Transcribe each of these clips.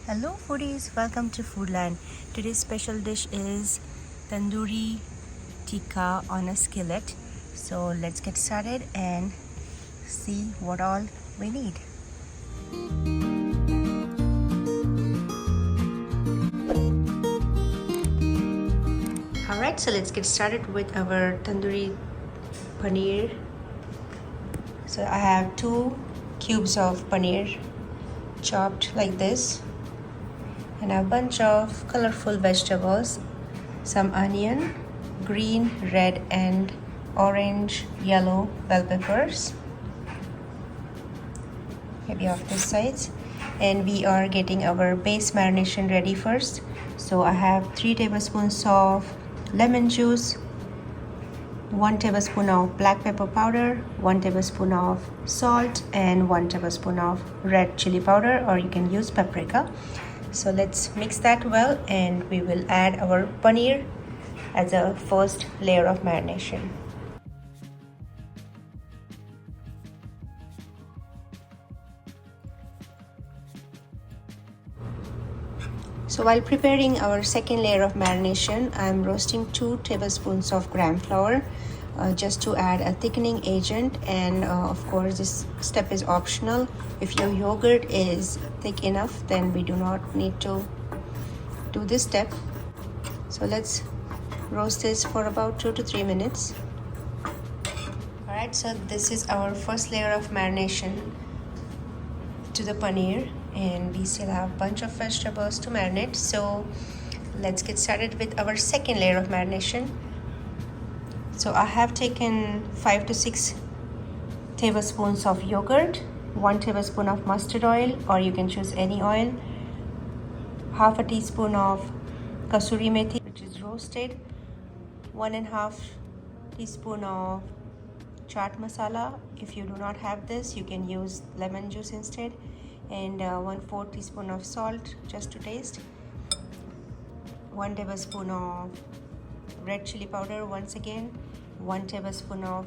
Hello foodies, welcome to Foodland. Today's special dish is Tandoori Tikka on a skillet. So let's get started and see what all we need. Alright, so let's get started with our Tandoori Paneer. So I have 2 cubes of paneer chopped like this, and a bunch of colorful vegetables, some onion, green, red and orange, yellow bell peppers, maybe of this size. And we are getting our base marination ready first. So I have 3 tablespoons of lemon juice, 1 tablespoon of black pepper powder, 1 tablespoon of salt and 1 tablespoon of red chili powder, or you can use paprika. So let's mix that well, and we will add our paneer as a first layer of marination. So while preparing our second layer of marination, I'm roasting 2 tablespoons of gram flour just to add a thickening agent, and of course this step is optional. If your yogurt is thick enough, then we do not need to do this step. So let's roast this for about 2 to 3 minutes. Alright, so this is our first layer of marination to the paneer, and we still have a bunch of vegetables to marinate. So let's get started with our second layer of marination. So I have taken 5 to 6 tablespoons of yogurt, 1 tablespoon of mustard oil, or you can choose any oil, half a teaspoon of kasuri methi, which is roasted, 1.5 teaspoon of chaat masala. If you do not have this, you can use lemon juice instead, and 1/4 teaspoon of salt just to taste, 1 tablespoon of red chili powder, once again 1 tablespoon of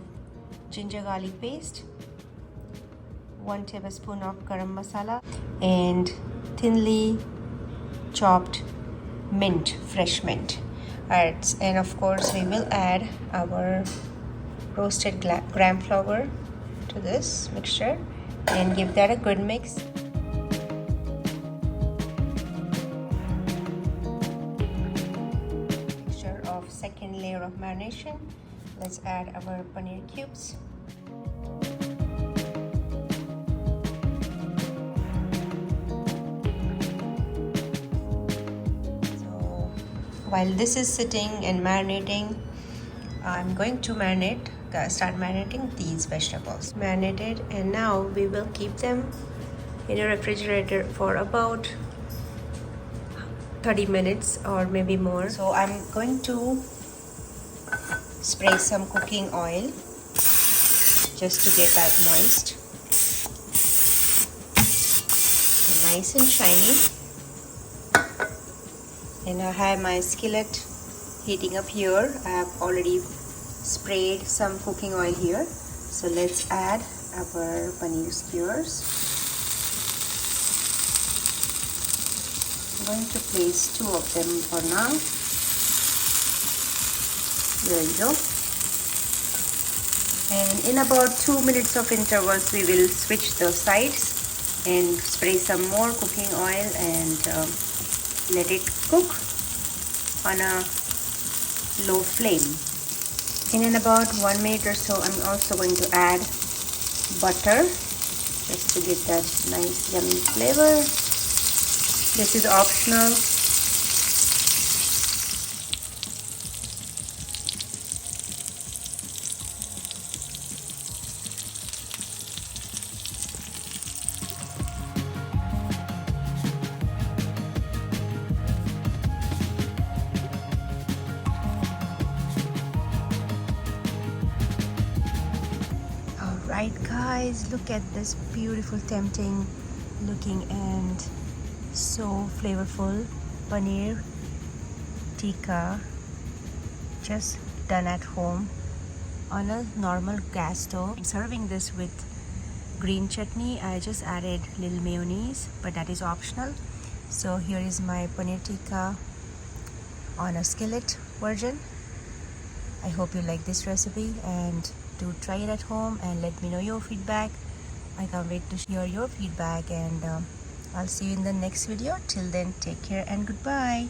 ginger garlic paste, 1 tablespoon of garam masala, and thinly chopped mint, fresh mint. Alright, and of course we will add our roasted gram flour to this mixture and give that a good mix. Mixture of second layer of marination. Let's add our paneer cubes. So while this is sitting and marinating, I'm going to start marinating these vegetables. Marinated, and now we will keep them in a refrigerator for about 30 minutes or maybe more. So I'm going to spray some cooking oil just to get that moist and nice and shiny. And I have my skillet heating up here. I have already sprayed some cooking oil here. So let's add our paneer skewers. I'm going to place 2 of them for now. There you go. And in about 2 minutes of intervals, we will switch the sides and spray some more cooking oil and let it cook on a low flame. In about 1 minute or so, I'm also going to add butter just to get that nice yummy flavor. This is optional. Alright guys, look at this beautiful, tempting looking and so flavorful paneer tikka, just done at home on a normal gas stove. I'm serving this with green chutney. I just added little mayonnaise, but that is optional. So here is my paneer tikka on a skillet version. I hope you like this recipe and do try it at home and let me know your feedback. I can't wait to hear your feedback, and I'll see you in the next video. Till then, take care and goodbye.